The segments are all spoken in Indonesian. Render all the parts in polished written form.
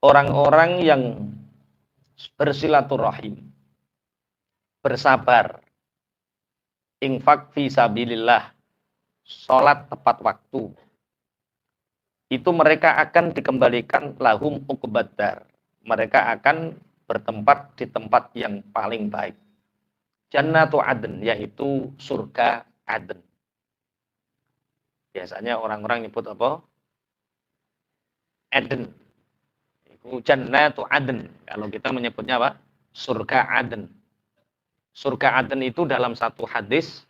orang-orang yang bersilaturahim, bersabar, infak fi sabilillah, sholat tepat waktu, itu mereka akan dikembalikan lahum uqbaddar. Mereka akan bertempat di tempat yang paling baik. Jannatu Adn, yaitu surga Adn. Biasanya orang-orang nyebut apa? Adn. Itu Jannatu Adn. Kalau kita menyebutnya apa? Surga Adn. Surga Adn itu dalam satu hadis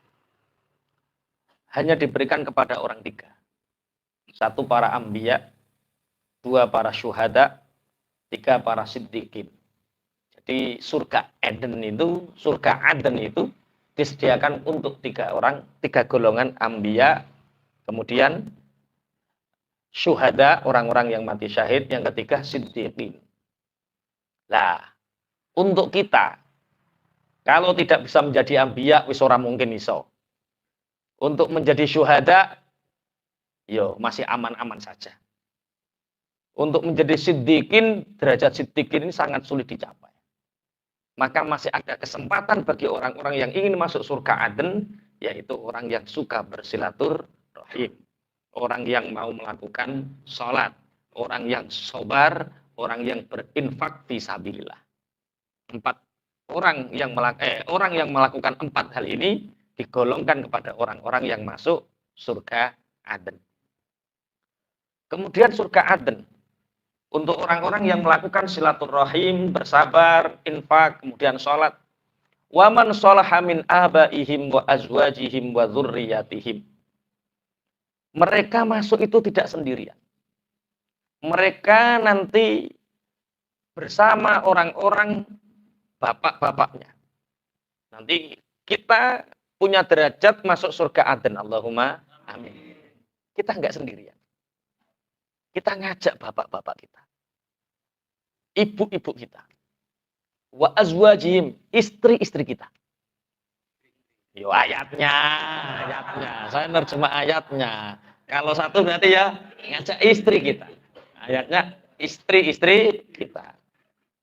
hanya diberikan kepada orang tiga. Satu para anbiya, dua para syuhada, tiga para siddiqin. Jadi surga Eden itu, surga Aden itu disediakan untuk tiga orang, tiga golongan anbiya, kemudian syuhada, orang-orang yang mati syahid, yang ketiga siddiqin. Nah, untuk kita, kalau tidak bisa menjadi anbiya, wis ora mungkin iso. Untuk menjadi syuhada, yo masih aman-aman saja. Untuk menjadi siddiqin, derajat siddiqin ini sangat sulit dicapai. Maka masih ada kesempatan bagi orang-orang yang ingin masuk surga Aden, yaitu orang yang suka bersilaturahim, orang yang mau melakukan sholat, orang yang sabar, orang yang berinfak fisabilillah. Orang yang melakukan empat hal ini digolongkan kepada orang-orang yang masuk surga Aden. Kemudian surga Aden untuk orang-orang yang melakukan silaturahim, bersabar, infak, kemudian sholat. Waman sholaha min abaihim wa azwajihim wa dzurriyyatihim. Mereka masuk itu tidak sendirian. Mereka nanti bersama orang-orang bapak-bapaknya. Nanti kita punya derajat masuk surga Aden. Allahumma amin. Kita enggak sendirian. Kita ngajak bapak-bapak kita, ibu-ibu kita, wa azwajihim, istri-istri kita. Yo ayatnya. Saya nerjemah ayatnya. Kalau satu berarti ya ngajak istri kita. Ayatnya istri-istri kita.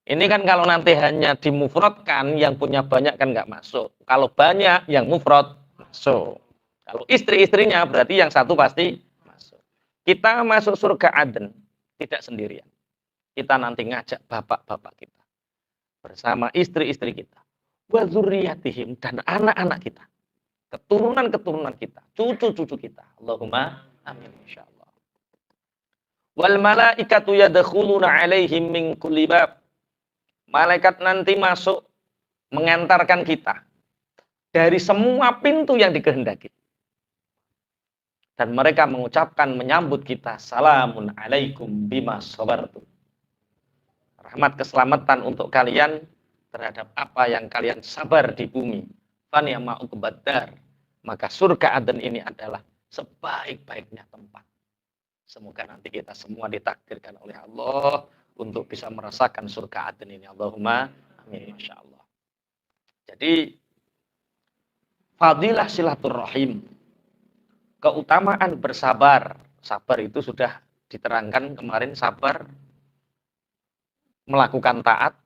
Ini kan kalau nanti hanya dimufradkan, yang punya banyak kan nggak masuk. Kalau banyak yang mufrad masuk. Kalau istri-istrinya berarti yang satu pasti. Kita masuk surga Aden tidak sendirian. Kita nanti ngajak bapak-bapak kita bersama istri-istri kita, wa dzurriyyatihim, dan anak-anak kita, keturunan-keturunan kita, cucu-cucu kita. Allahumma amin insyaallah. Wal malaikatu yadkhuluna alaihim min kulli bab. Malaikat nanti masuk mengantarkan kita dari semua pintu yang dikehendaki. Dan mereka mengucapkan menyambut kita, salamun alaikum bima sabartum. Rahmat keselamatan untuk kalian terhadap apa yang kalian sabar di bumi. Faniyama uqbaddar. Maka surga Aden ini adalah sebaik-baiknya tempat. Semoga nanti kita semua ditakdirkan oleh Allah untuk bisa merasakan surga Aden ini. Allahumma amin insyaallah. Jadi fadilah silaturahim, keutamaan bersabar. Sabar itu sudah diterangkan kemarin, sabar melakukan taat,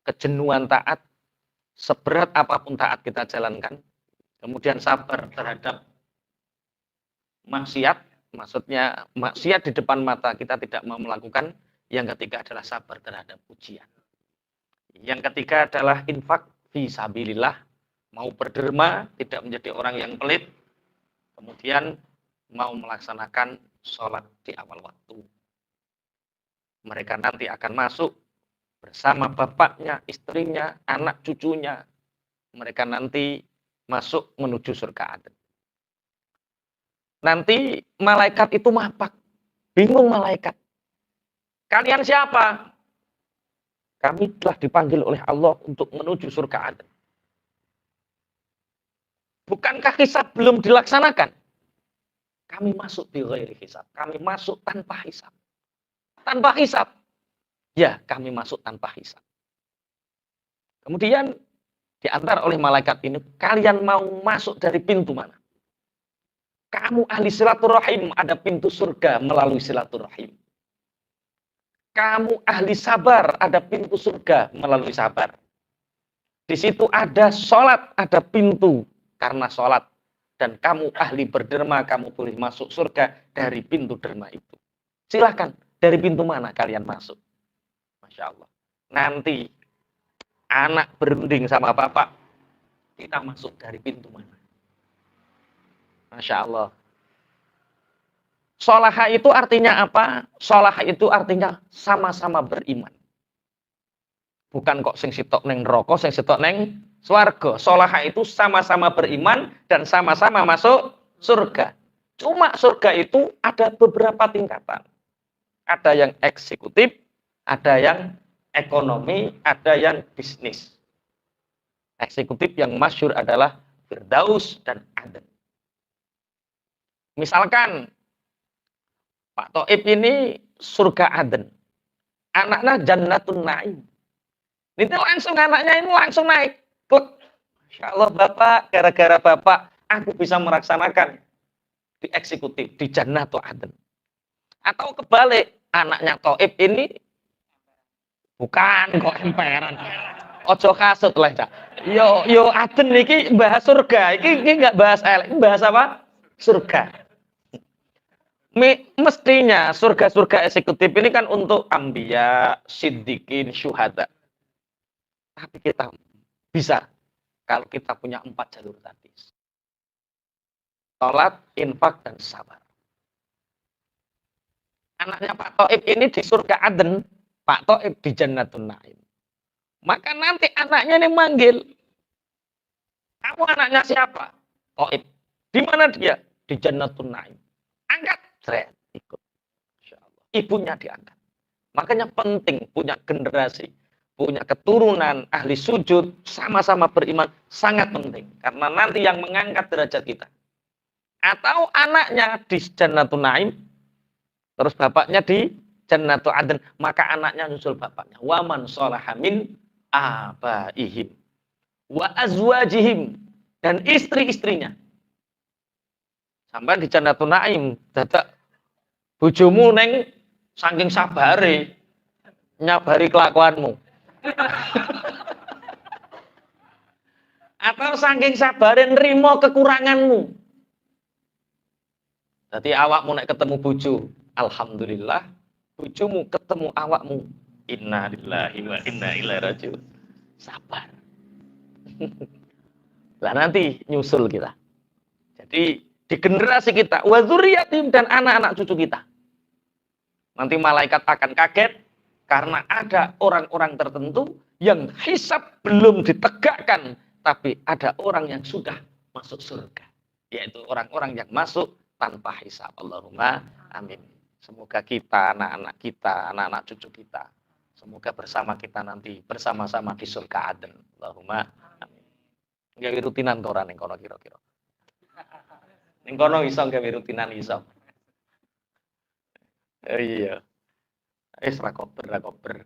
kejenuhan taat, seberat apapun taat kita jalankan. Kemudian sabar terhadap maksiat, maksudnya maksiat di depan mata kita tidak mau melakukan. Yang ketiga adalah sabar terhadap ujian. Yang ketiga adalah infak fi sabilillah, mau berderma, tidak menjadi orang yang pelit. Kemudian mau melaksanakan sholat di awal waktu. Mereka nanti akan masuk bersama bapaknya, istrinya, anak cucunya. Mereka nanti masuk menuju surga Aden. Nanti malaikat itu mapak. Bingung malaikat. Kalian siapa? Kami telah dipanggil oleh Allah untuk menuju surga Aden. Bukankah hisab belum dilaksanakan? Kami masuk di ghairi hisab. Kami masuk tanpa hisab. Tanpa hisab. Ya, kami masuk tanpa hisab. Kemudian diantar oleh malaikat ini, kalian mau masuk dari pintu mana? Kamu ahli silaturahim, ada pintu surga melalui silaturahim. Kamu ahli sabar, ada pintu surga melalui sabar. Di situ ada sholat, ada pintu karena sholat. Dan kamu ahli berderma, kamu boleh masuk surga dari pintu derma itu. Silahkan, dari pintu mana kalian masuk? Masya Allah. Nanti anak berunding sama bapak, kita masuk dari pintu mana? Masya Allah. Sholaha itu artinya apa? Sholaha itu artinya sama-sama beriman. Bukan kok sing sitok neng neraka, sing sitok neng swarga. Sholaha itu sama-sama beriman dan sama-sama masuk surga. Cuma surga itu ada beberapa tingkatan. Ada yang eksekutif, ada yang ekonomi, ada yang bisnis. Eksekutif yang masyhur adalah Firdaus dan Aden. Misalkan Pak Toib ini surga Aden. Anaknya Jannatun Naim. Ini langsung anaknya ini langsung naik. Masya Allah Bapak, gara-gara Bapak, aku bisa melaksanakan di eksekutif, di Jannatun Aden. Atau kebalik, anaknya Toib ini bukan kok emperan. Ojo kasut lah, Cak. Yo Aden iki bahas surga, iki enggak bahas elek, bahas apa? Surga. Mestinya surga-surga eksekutif ini kan untuk anbiya, siddiqin, syuhada. Tapi kita bisa kalau kita punya 4 jalur tadi. Salat, infak, dan sabar. Anaknya Pak Toib ini di surga Aden, Pak Toib di Jannatun Naim. Maka nanti anaknya ini manggil, kamu anaknya siapa? Toib. Di mana dia? Di Jannatun Naim. Angkat, seret, ikut. Ibunya diangkat. Makanya penting punya generasi, punya keturunan ahli sujud, sama-sama beriman, sangat penting. Karena nanti yang mengangkat derajat kita. Atau anaknya di Jannatun Naim, terus bapaknya di Jannatul Aden, maka anaknya nyusul bapaknya. Waman sholaha min abaihim wa azwajihim, dan istri-istrinya. Sampai di Jannatul Naim, dadak bojomu neng saking sabare nyabari kelakuanmu. Atau saking sabare nrimo kekuranganmu. Jadi awakmu nek ketemu bojo, alhamdulillah, bojomu ketemu awakmu, inna lillahi wa inna ilaihi rajiun. Sabar. Lah nanti nyusul kita. Jadi di generasi kita, wa dzurriyyatim, dan anak-anak cucu kita. Nanti malaikat akan kaget karena ada orang-orang tertentu yang hisab belum ditegakkan, tapi ada orang yang sudah masuk surga, yaitu orang-orang yang masuk tanpa hisab. Allahumma amin. Semoga kita, anak-anak kita, anak-anak cucu kita, semoga bersama kita nanti bersama-sama di surga Aden. Allahumma amin. Gawe rutinan to ora ning kono kira-kira. Ning kono iso gawe rutinan iso. Oh iya. Wis ra kober.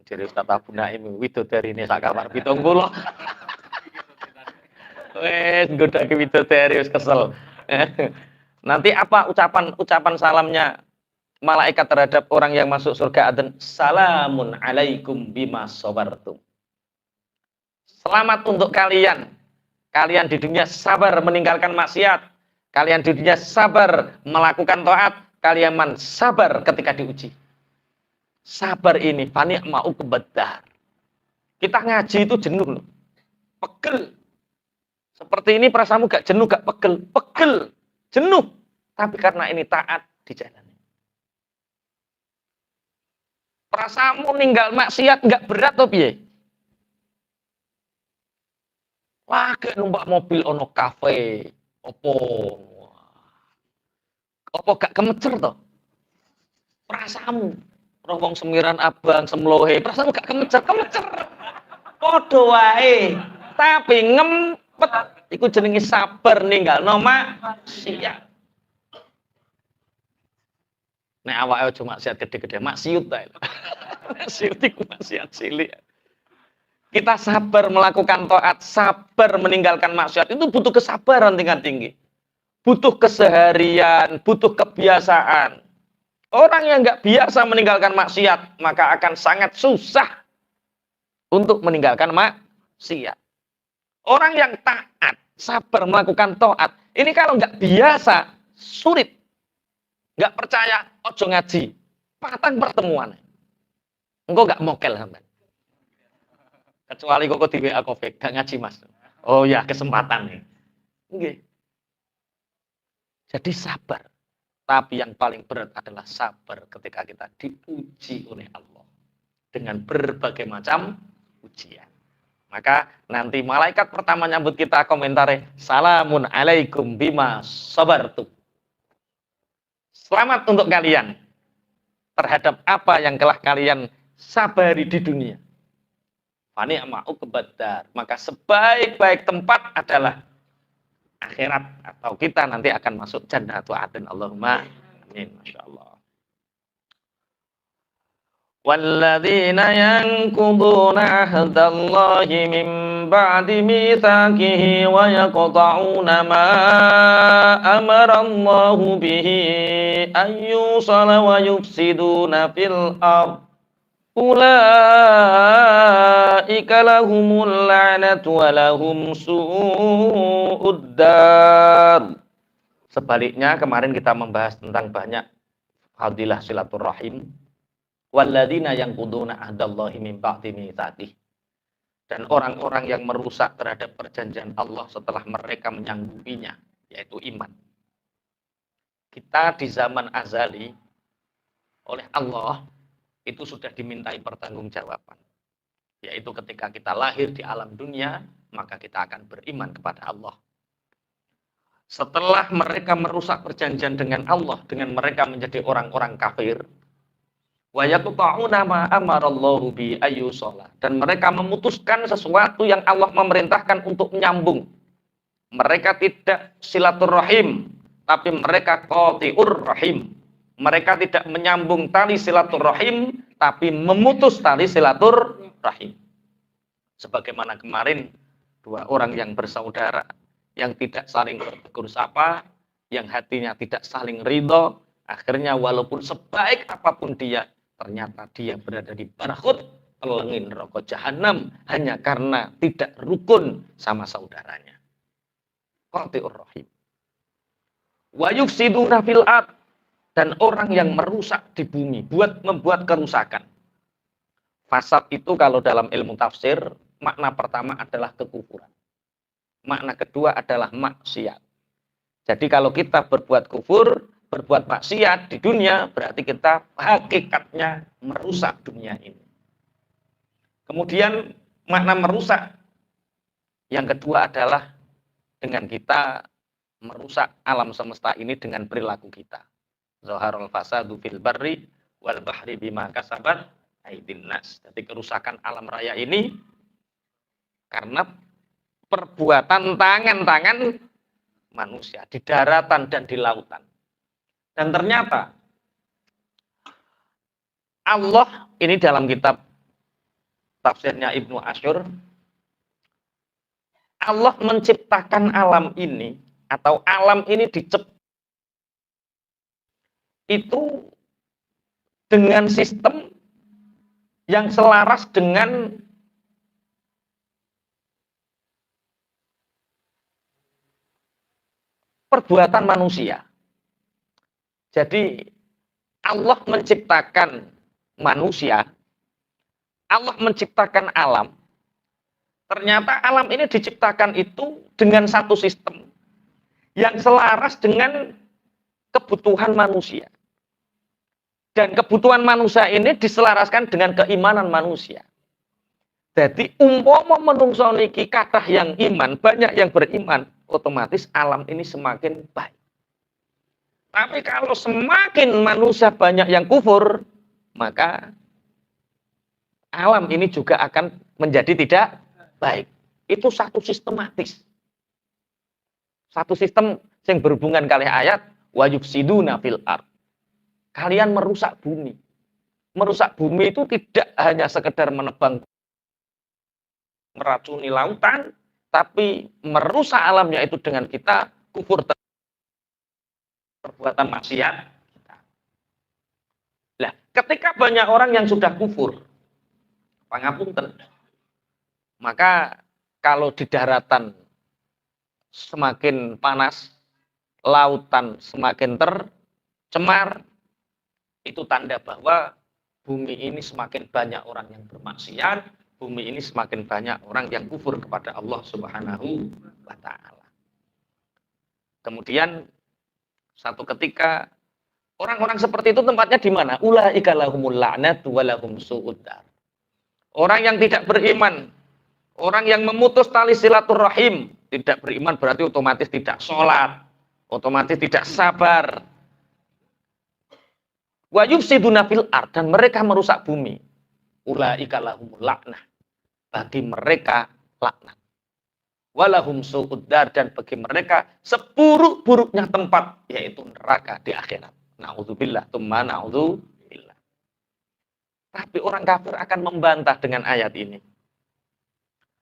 Jadi Ustaz Abu Naim widodarine sak kamar 70. Wes godake widodari wis kesel. Nanti apa ucapan salamnya malaikat terhadap orang yang masuk surga Aden? Salamun alaikum bima sabartum. Selamat untuk kalian. Kalian di dunia sabar meninggalkan maksiat. Kalian di dunia sabar melakukan taat. Kalian sabar ketika diuji. Sabar ini fani' mau kebedar. Kita ngaji itu jenuh loh. Pegel. Seperti ini perasaanmu gak jenuh, gak pegel. Pegel. Jenuh. Tapi karena ini taat dijalani. Perasaanmu ninggal maksiat gak berat toh piye? Wah, gak numpak mobil ono kafe. Opo gak kemecer toh? Perasaanmu. Wong semiran abang, semlohe. Perasaanmu gak kemecer. Podo wae. Tapi ngempet. Iku jenenge sabar ninggal no maksiat. Nek awake aja maksiat gede-gede, maksiut ta. Maksiut iku maksiat cilik. Kita sabar melakukan taat, sabar meninggalkan maksiat, itu butuh kesabaran tingkat tinggi. Butuh keseharian, butuh kebiasaan. Orang yang nggak biasa meninggalkan maksiat, maka akan sangat susah untuk meninggalkan maksiat. Orang yang taat, sabar melakukan taat, ini kalau nggak biasa, sulit. Nggak percaya, ojo ngaji. Patang pertemuan. Engkau nggak mokel sampai. Kecuali kok di WA Covid, nggak ngaji mas. Oh ya, kesempatan nih. Oke. Jadi sabar. Tapi yang paling berat adalah sabar ketika kita diuji oleh Allah. Dengan berbagai macam ujian. Maka nanti malaikat pertama nyambut kita komentarnya, salamun alaikum bima sabartu. Selamat untuk kalian terhadap apa yang telah kalian sabari di dunia. Fani ama'u kebadar. Maka sebaik-baik tempat adalah akhirat, atau kita nanti akan masuk jannatu adn. Allahumma amin. Masya Allah. وَالَّذِينَ يَنْقُضُونَ عَهْدَ اللَّهِ مِنْ بَعْدِ مِيثَاقِهِ وَيَقْطَعُونَ مَا أَمَرَ اللَّهُ بِهِ أَنْ يُوصَلَ وَيُفْسِدُونَ فِي الْأَرْضِ أُولَئِكَ لَهُمُ اللَّعْنَةُ وَلَهُمْ سُوءُ الدَّارِ. Sebaliknya, kemarin kita membahas tentang banyak fadilah silaturahim. Walladzina yanquduna ahdallahi min ba'di mitsaqih. Dan orang-orang yang merusak terhadap perjanjian Allah setelah mereka menyanggupinya, yaitu iman. Kita di zaman azali oleh Allah itu sudah dimintai pertanggungjawaban. Yaitu ketika kita lahir di alam dunia, maka kita akan beriman kepada Allah. Setelah mereka merusak perjanjian dengan Allah, dengan mereka menjadi orang-orang kafir, wa yaqta'una ma amarallahu bi ayyusala, dan mereka memutuskan sesuatu yang Allah memerintahkan untuk menyambung. Mereka tidak silaturahim, tapi mereka qati'ur rahim. Mereka tidak menyambung tali silaturahim, tapi memutus tali silaturahim. Sebagaimana kemarin dua orang yang bersaudara yang tidak saling bertegur sapa, yang hatinya tidak saling ridho, akhirnya walaupun sebaik apapun dia, ternyata dia berada di barhut, pelengin rokok jahanam, hanya karena tidak rukun sama saudaranya. Qati'ur rahim. Wa yufsiduna fil ard, dan orang yang merusak di bumi, membuat kerusakan. Fasad itu kalau dalam ilmu tafsir, makna pertama adalah kekufuran. Makna kedua adalah maksiat. Jadi kalau kita berbuat kufur, berbuat maksiat di dunia, berarti kita hakikatnya merusak dunia ini. Kemudian makna merusak yang kedua adalah dengan kita merusak alam semesta ini dengan perilaku kita. Zaharul fasadu fil barri wal bahri bima kasabat aydin nas. Jadi kerusakan alam raya ini karena perbuatan tangan-tangan manusia di daratan dan di lautan. Dan ternyata Allah ini dalam kitab tafsirnya Ibnu Asyur, Allah menciptakan alam ini atau alam ini diciptakan itu dengan sistem yang selaras dengan perbuatan manusia. Jadi Allah menciptakan manusia, Allah menciptakan alam. Ternyata alam ini diciptakan itu dengan satu sistem yang selaras dengan kebutuhan manusia. Dan kebutuhan manusia ini diselaraskan dengan keimanan manusia. Jadi umpama menungso niki kathah yang iman, banyak yang beriman, otomatis alam ini semakin baik. Tapi kalau semakin manusia banyak yang kufur, maka alam ini juga akan menjadi tidak baik. Itu satu sistematis. Satu sistem yang berhubungan kali ayat wa yufsiduna fil ard. Kalian merusak bumi. Merusak bumi itu tidak hanya sekedar menebang, meracuni lautan, tapi merusak alamnya itu dengan kita kufur perbuatan maksiat kita. Ketika banyak orang yang sudah kufur, pangapunten, maka kalau di daratan semakin panas, lautan semakin tercemar, itu tanda bahwa bumi ini semakin banyak orang yang bermaksiat, bumi ini semakin banyak orang yang kufur kepada Allah Subhanahu wa taala. Kemudian satu ketika orang-orang seperti itu tempatnya di mana? Ulaika lahumul la'natu wa lahum su'ud dar. Orang yang tidak beriman, orang yang memutus tali silaturahim, tidak beriman berarti otomatis tidak sholat, otomatis tidak sabar. Wa yufsiduna fil ard, dan mereka merusak bumi. Ulaika lahumul la'nah. Bagi mereka laknat. Walahum su'ud dar, dan bagi mereka seburuk-buruknya tempat, yaitu neraka di akhirat. Na'udzubillah, tumma na'udzubillah. Tapi orang kafir akan membantah dengan ayat ini.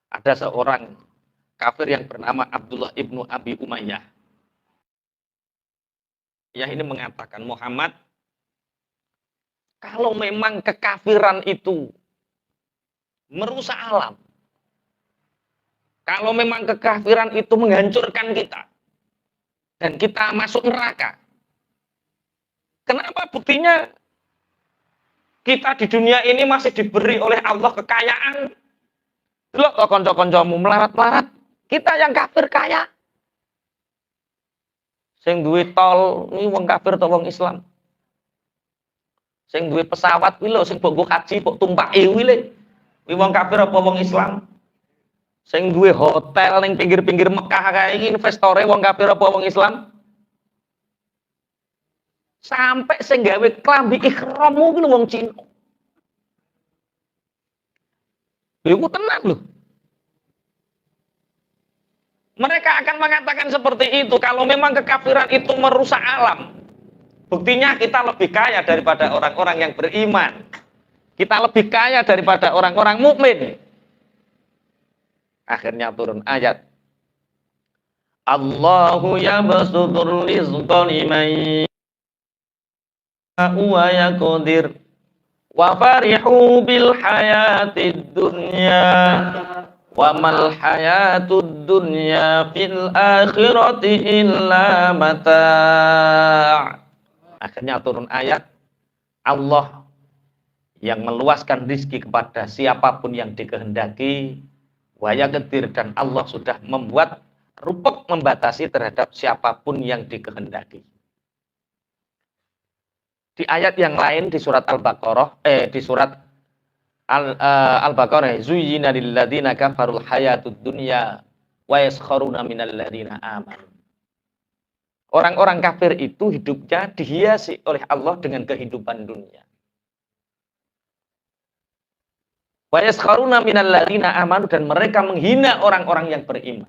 Ada seorang kafir yang bernama Abdullah ibnu Abi Umayyah. Ya, ini mengatakan, Muhammad, kalau memang kekafiran itu merusak alam, kalau memang kekafiran itu menghancurkan kita, dan kita masuk neraka, kenapa buktinya kita di dunia ini masih diberi oleh Allah kekayaan? Delok kok kanca-kancamu melarat-melarat, kita yang kafir kaya. Sing duwe tol ini wong kafir atau wong Islam? Sing duwe pesawat kuwi lho, sing mbok haji mbok tumpaki kuwi lho. Kuwi wong kafir apa wong Islam? Sing duwe hotel ning pinggir-pinggir Mekah kae iki investore wong kafir apa wong Islam? Sampai sing gawe klambi ihrammu kuwi wong Cina. Lha iku tenan lho. Mereka akan mengatakan seperti itu kalau memang kekafiran itu merusak alam. Buktinya kita lebih kaya daripada orang-orang yang beriman. Kita lebih kaya daripada orang-orang mukmin. Akhirnya turun ayat. Allahu yabsutur rizqa liman wa yaqdir wa farihu bil hayatid dunya wa mal hayatud dunya fil akhirati illa mata'. Akhirnya turun ayat, Allah yang meluaskan rizki kepada siapapun yang dikehendaki, wa yaqdir, dan Allah sudah membuat rupek membatasi terhadap siapapun yang dikehendaki. Di ayat yang lain di surat Al-Baqarah, di surat Al-Baqarah, zuyyina lil ladzina kafarul hayatud dunya wa yaskharuna minal ladzina amanu. Orang-orang kafir itu hidupnya dihiasi oleh Allah dengan kehidupan dunia. Wa yaskharuna minal ladzina amanu, dan mereka menghina orang-orang yang beriman.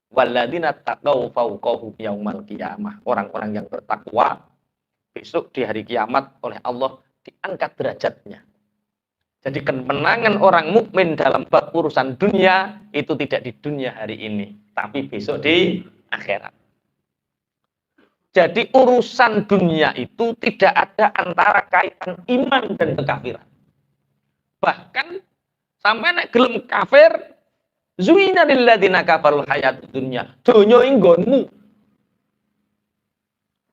Walladzina taqaw fawqahum yaumal qiyamah. Orang-orang yang bertakwa besok di hari kiamat oleh Allah diangkat derajatnya. Jadi kemenangan orang mukmin dalam bab urusan dunia itu tidak di dunia hari ini, tapi besok di akhirat. Jadi urusan dunia itu tidak ada antara kaitan iman dan kekafiran. Bahkan sampai nek gelem kafir, zuina lil ladzina kafarul hayatud dunya. Donya inggonmu.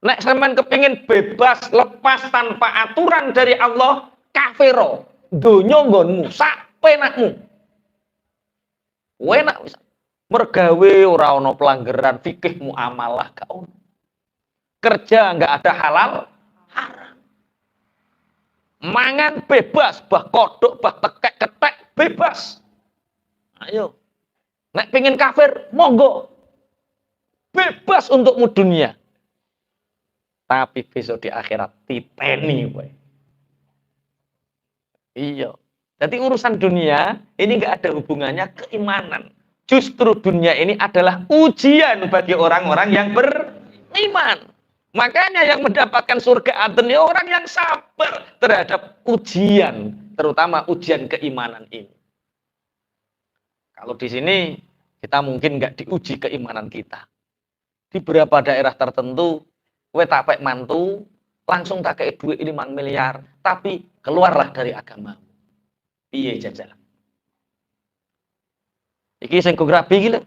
Nek sampean kepingin bebas, lepas tanpa aturan dari Allah, kafiro. Donya nggonmu, sak penakmu. Enak wis. Mergawe ora ana pelanggaran fikih muamalah gak ono. Kerja nggak ada halal, haram. Mangan bebas, bah kodok, bah tekek, ketek, bebas. Ayo. Nek pengen kafir, monggo. Bebas untukmu dunia. Tapi besok di akhirat titeni kowe. Iya. Jadi urusan dunia ini nggak ada hubungannya keimanan. Justru dunia ini adalah ujian bagi orang-orang yang beriman. Makanya yang mendapatkan surga adn orang yang sabar terhadap ujian, terutama ujian keimanan ini. Kalau di sini kita mungkin nggak diuji keimanan kita. Di beberapa daerah tertentu, kowe tak pek mantu, langsung tak kayak duit 5 miliar, tapi keluarlah dari agama. Piye jajal? Iki sing grabi iki lho.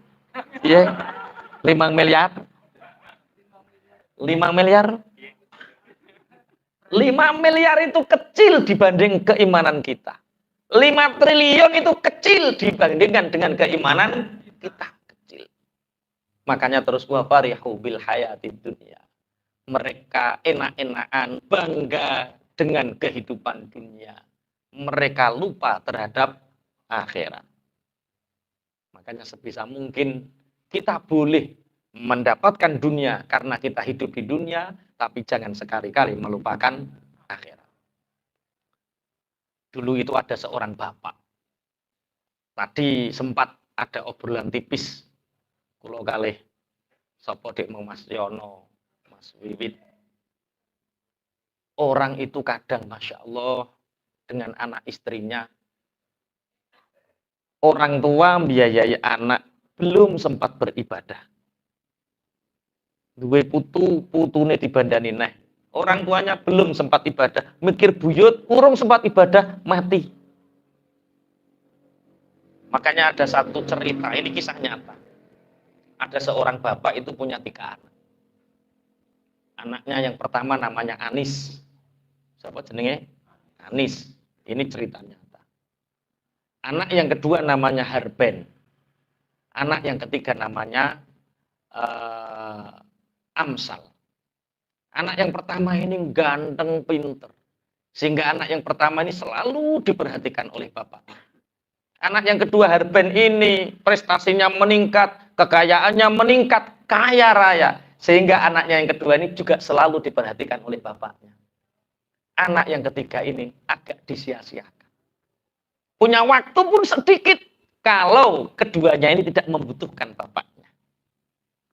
Piye? 5 miliar. 5 miliar. 5 miliar itu kecil dibanding keimanan kita. 5 triliun itu kecil dibandingkan dengan keimanan kita. Kecil. Makanya terus wafarihu bil hayatid dunya. Mereka enak-enakan, bangga dengan kehidupan dunia. Mereka lupa terhadap akhirat. Makanya sebisa mungkin kita boleh mendapatkan dunia karena kita hidup di dunia, tapi jangan sekali-kali melupakan akhirat. Dulu itu ada seorang bapak. Tadi sempat ada obrolan tipis. Kulo kalih sapa dik Mas Yono, Mas Wiwit. Orang itu kadang Masya Allah dengan anak istrinya. Orang tua biayai anak belum sempat beribadah. Duwe putune dibandani neh. Orang tuanya belum sempat ibadah. Mikir buyut, urung sempat ibadah, mati. Makanya ada satu cerita, ini kisah nyata. Ada seorang bapak itu punya 3 anak. Anaknya yang pertama namanya Anis. Siapa jenenge? Anis. Ini cerita nyata. Anak yang kedua namanya Harben. Anak yang ketiga namanya Amsal. Anak yang pertama ini ganteng, pinter. Sehingga anak yang pertama ini selalu diperhatikan oleh bapaknya. Anak yang kedua Harben ini prestasinya meningkat, kekayaannya meningkat, kaya raya. Sehingga anaknya yang kedua ini juga selalu diperhatikan oleh bapaknya. Anak yang ketiga ini agak disia-siakan. Punya waktu pun sedikit kalau keduanya ini tidak membutuhkan bapaknya.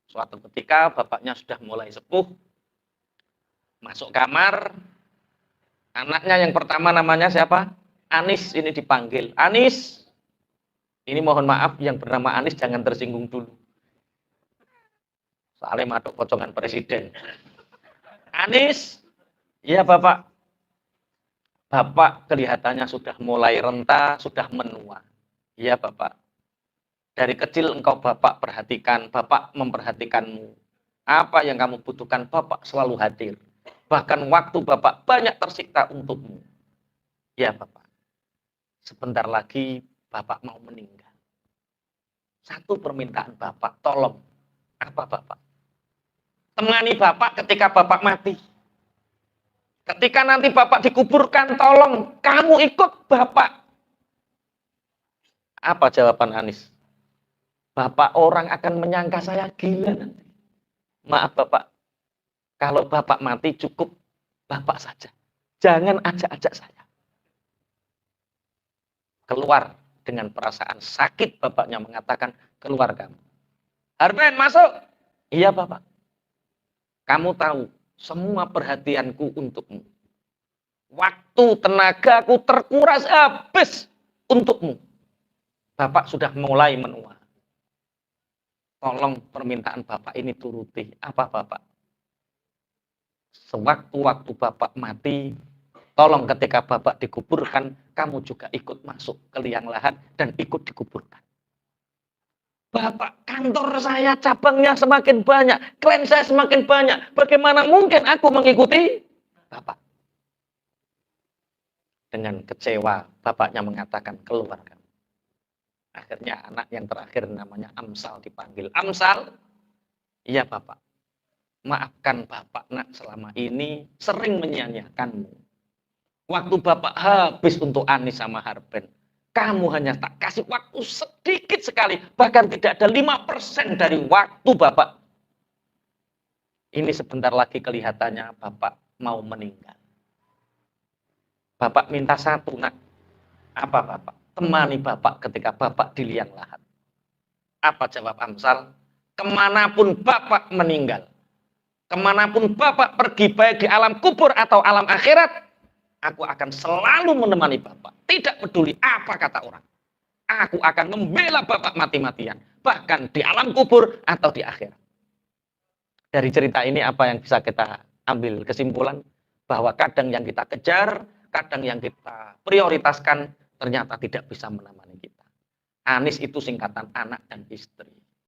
Suatu ketika bapaknya sudah mulai sepuh, masuk kamar, anaknya yang pertama namanya siapa? Anis ini dipanggil. Anis, ini mohon maaf yang bernama Anis jangan tersinggung dulu. Soalnya madok pocongan presiden. Anis, iya bapak. Bapak kelihatannya sudah mulai renta, sudah menua. Iya bapak. Dari kecil engkau bapak perhatikan, bapak memperhatikanmu. Apa yang kamu butuhkan, bapak selalu hadir. Bahkan waktu bapak banyak tersiksa untukmu. Ya bapak, sebentar lagi bapak mau meninggal. Satu permintaan bapak, tolong. Apa bapak? Temani bapak ketika bapak mati. Ketika nanti bapak dikuburkan, tolong kamu ikut bapak. Apa jawaban Anis? Bapak orang akan menyangka saya gila nanti. Maaf bapak, kalau bapak mati cukup bapak saja. Jangan ajak-ajak saya. Keluar dengan perasaan sakit bapaknya mengatakan, keluar kamu. Harben masuk. Iya bapak. Kamu tahu, semua perhatianku untukmu. Waktu, tenagaku terkuras habis untukmu. Bapak sudah mulai menua. Tolong permintaan bapak ini turuti. Apa bapak? Sewaktu-waktu bapak mati, tolong ketika bapak dikuburkan, kamu juga ikut masuk ke liang lahat dan ikut dikuburkan. Bapak, kantor saya cabangnya semakin banyak, klien saya semakin banyak. Bagaimana mungkin aku mengikuti bapak? Dengan kecewa, bapaknya mengatakan keluar kamu. Akhirnya anak yang terakhir namanya Amsal dipanggil. Amsal, iya bapak. Maafkan bapak nak selama ini sering menyia-nyiakanmu. Waktu bapak habis untuk Anis sama Harben. Kamu hanya tak kasih waktu sedikit sekali. Bahkan tidak ada 5% dari waktu bapak. Ini sebentar lagi kelihatannya bapak mau meninggal. Bapak minta satu nak. Apa bapak? Temani bapak ketika bapak di liang lahat. Apa jawab Amsal? Kemanapun bapak meninggal. Kemanapun bapak pergi baik di alam kubur atau alam akhirat. Aku akan selalu menemani bapak. Tidak peduli apa kata orang. Aku akan membela bapak mati-matian. Bahkan di alam kubur atau di akhirat. Dari cerita ini apa yang bisa kita ambil kesimpulan? bahwa kadang yang kita kejar, kadang yang kita prioritaskan ternyata tidak bisa menemani kita. Anis itu singkatan anak dan istri.